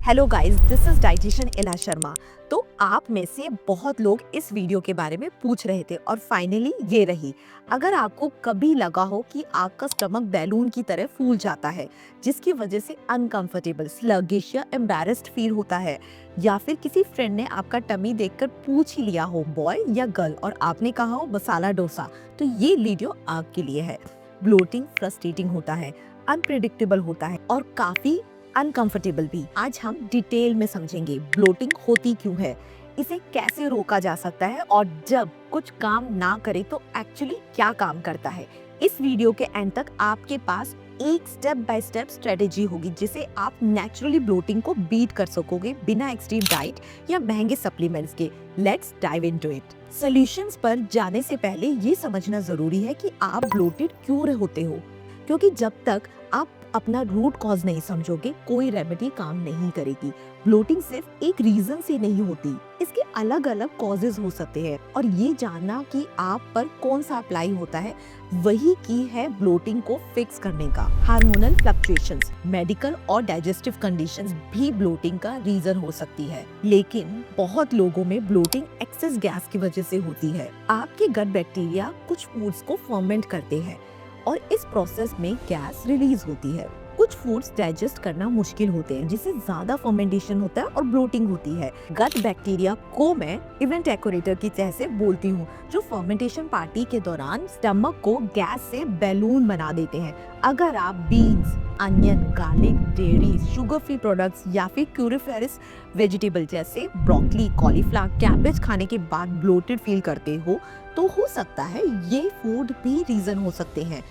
Hello guys, this is dietitian इला शर्मा। तो आप में से बहुत लोग इस वीडियो के बारे में पूछ रहे थे और फाइनली ये रही। अगर आपको कभी लगा हो कि आपका स्टमक बैलून की तरह फूल जाता है जिसकी वजह से अनकंफर्टेबल, स्लगिश या एम्बैरेस्ड फील होता है, या फिर किसी फ्रेंड ने आपका टमी देखकर पूछ ही लिया हो बॉय या गर्ल और आपने कहा हो मसाला डोसा, तो ये वीडियो आपके लिए है। ब्लोटिंग फ्रस्ट्रेटिंग होता है, अनप्रिडिक्टेबल होता है और काफी अनकंफर्टेबल भी। आज हम डिटेल में समझेंगे ब्लोटिंग होती क्यों है, इसे कैसे रोका जा सकता है और जब कुछ काम ना करे तो एक्चुअली क्या काम करता है। इस वीडियो के एंड तक आपके पास एक स्टेप बाय स्टेप स्ट्रेटेजी होगी जिसे आप नेचुरली ब्लोटिंग को बीट कर सकोगे बिना एक्सट्रीम डाइट या महंगे सप्लीमेंट्स के। Let's dive into it. Solutions पर जाने से पहले ये समझना जरूरी है कि आप ब्लोटेड क्यों होते हो, क्योंकि जब तक आप अपना रूट कॉज नहीं समझोगे कोई रेमेडी काम नहीं करेगी। ब्लोटिंग सिर्फ एक रीजन से नहीं होती, इसके अलग अलग कॉजेज हो सकते हैं और ये जानना कि आप पर कौन सा अप्लाई होता है वही की है ब्लोटिंग को फिक्स करने का। हार्मोनल फ्लक्चुएशंस, मेडिकल और डाइजेस्टिव कंडीशंस भी ब्लोटिंग का रीजन हो सकती है, लेकिन बहुत लोगों में ब्लोटिंग एक्सेस गैस की वजह से होती है। आपके गट बैक्टीरिया कुछ फूड्स को फर्मेंट करते हैं और इस प्रोसेस में गैस रिलीज होती है। कुछ फूड्स डाइजेस्ट करना मुश्किल होते हैं जिससे ज्यादा फर्मेंटेशन होता है और ब्लोटिंग होती है। गट बैक्टीरिया को मैं इवेंट डेकोरेटर की तरह से बोलती हूँ, जो फर्मेंटेशन पार्टी के दौरान स्टमक को गैस से बैलून बना देते हैं। अगर आप beans, onion, garlic, dairy, sugar free products या फिर क्यूरिफेरस वेजिटेबल जैसे ब्रोकली, कॉलीफ्लावर, कैबेज खाने के बाद ब्लोटेड फील करते हो तो हो सकता है ये फूड भी रीजन हो सकते हैं।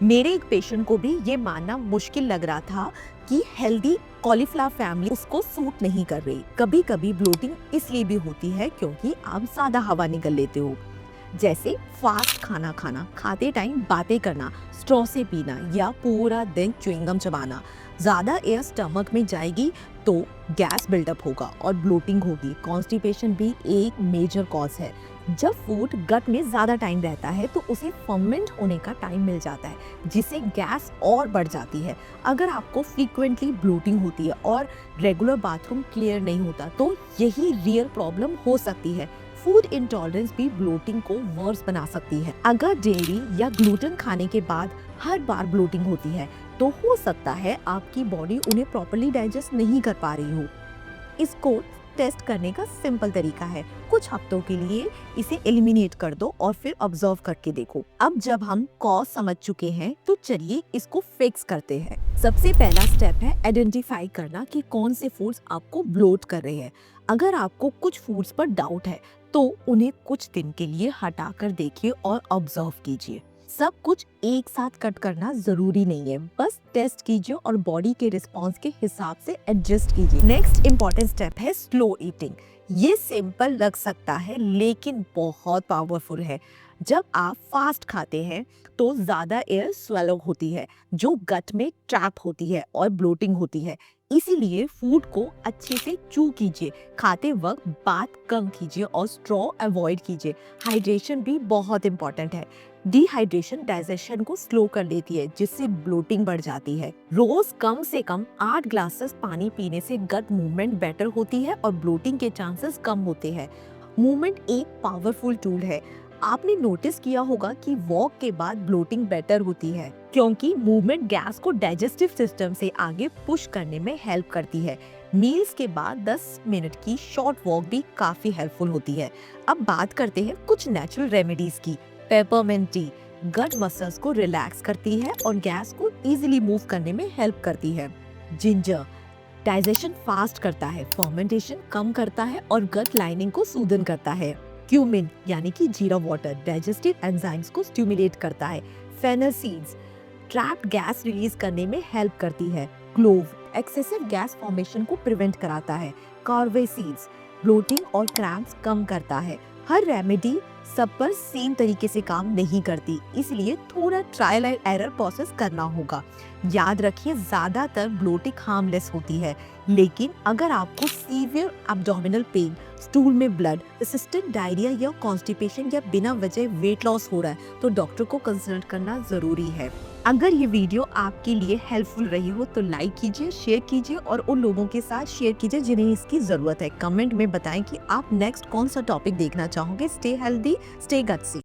मेरे एक पेशेंट को भी ये मानना मुश्किल लग रहा था कि हेल्दी कॉलीफ्लावर फैमिली उसको सूट नहीं कर रही। कभी कभी ब्लोटिंग इसलिए भी होती है क्योंकि आप ज्यादा हवा निगल लेते हो, जैसे फास्ट खाना खाना, खाते टाइम बातें करना, स्ट्रॉ से पीना या पूरा दिन च्युइंगम चबाना। ज्यादा एयर स्टमक में जाएगी तो गैस बिल्डअप होगा और ब्लोटिंग होगी। कॉन्स्टिपेशन भी एक मेजर कॉज है। जब फूड गट में ज्यादा टाइम रहता है तो उसे फर्मेंट होने का टाइम मिल जाता है जिससे गैस और बढ़ जाती है। अगर आपको फ्रीक्वेंटली ब्लोटिंग होती है और रेगुलर बाथरूम क्लियर नहीं होता तो यही रियल प्रॉब्लम हो सकती है। फूड इंटॉलरेंस भी ब्लोटिंग को वर्स बना सकती है। अगर डेयरी या ग्लूटेन खाने के बाद हर बार ब्लोटिंग होती है तो हो सकता है आपकी बॉडी उन्हें प्रॉपर्ली डाइजेस्ट नहीं कर पा रही हो। इसको टेस्ट करने का सिंपल तरीका है, कुछ हफ्तों के लिए इसे एलिमिनेट कर दो और फिर ऑब्जर्व करके देखो। अब जब हम कॉज समझ चुके हैं तो चलिए इसको फिक्स करते हैं। सबसे पहला स्टेप है आइडेंटिफाई करना कि कौन से फूड्स आपको ब्लोट कर रहे हैं। अगर आपको कुछ फूड्स पर डाउट है तो उन्हें कुछ दिन के लिए हटाकर देखिए और ऑब्जर्व कीजिए। सब कुछ एक साथ कट करना जरूरी नहीं है, बस टेस्ट कीजिए और बॉडी के रिस्पांस के हिसाब से एडजस्ट कीजिए। नेक्स्ट इंपॉर्टेंट स्टेप है स्लो ईटिंग। ये सिंपल लग सकता है लेकिन बहुत पावरफुल है। जब आप फास्ट खाते हैं तो ज्यादा एयर स्वेलो होती है जो गट में ट्रैप होती है और ब्लोटिंग होती है। इसीलिए फूड को अच्छे से च्यू कीजिए, खाते वक्त बात कम कीजिए और स्ट्रॉ अवॉइड कीजिए। हाइड्रेशन भी बहुत इंपॉर्टेंट है। डिहाइड्रेशन डाइजेशन को स्लो कर देती है जिससे ब्लोटिंग बढ़ जाती है। रोज कम से कम 8 ग्लासेस पानी पीने से गट मूवमेंट बेटर होती है और ब्लोटिंग के चांसेस कम होते हैं। मूवमेंट एक पावरफुल टूल है। आपने नोटिस किया होगा कि वॉक के बाद ब्लोटिंग बेटर होती है क्योंकि मूवमेंट गैस को डाइजेस्टिव सिस्टम से आगे पुश करने में हेल्प करती है। मील्स के बाद 10 मिनट की शॉर्ट वॉक भी काफी हेल्पफुल होती है। अब बात करते हैं कुछ नेचुरल रेमेडीज की। पेपरमिंट टी गट मसल्स को रिलैक्स करती है और गैस को इजीली मूव करने में हेल्प करती है। जिंजर डाइजेशन फास्ट करता है, फर्मेंटेशन कम करता है और गट लाइनिंग को सूदन करता है। क्यूमिन यानी कि जीरा वाटर डाइजेस्टिव एंजाइम्स को स्टिमुलेट करता है। Fennel seeds trapped gas release करने में हेल्प करती है। क्लोव एक्सेसिव गैस फॉर्मेशन को प्रिवेंट कराता है। कार्वे सीड्स ब्लोटिंग और क्रैम्प्स कम करता है। हर रेमेडी सब पर सेम तरीके से काम नहीं करती, इसलिए थोड़ा ट्रायल एंड एरर प्रोसेस करना होगा। याद रखिए ज्यादातर ब्लोटिंग हार्मलेस होती है, लेकिन अगर आपको सीवियर एब्डोमिनल पेन, स्टूल में ब्लड, रेसिस्टेंट डायरिया या कॉन्स्टिपेशन या बिना वजह वेट लॉस हो रहा है तो डॉक्टर को कंसल्ट करना जरूरी है। अगर ये वीडियो आपके लिए हेल्पफुल रही हो तो लाइक कीजिए, शेयर कीजिए और उन लोगों के साथ शेयर कीजिए जिन्हें इसकी जरूरत है। कमेंट में बताएं कि आप नेक्स्ट कौन सा टॉपिक देखना चाहोगे। Stay healthy, stay gutsy.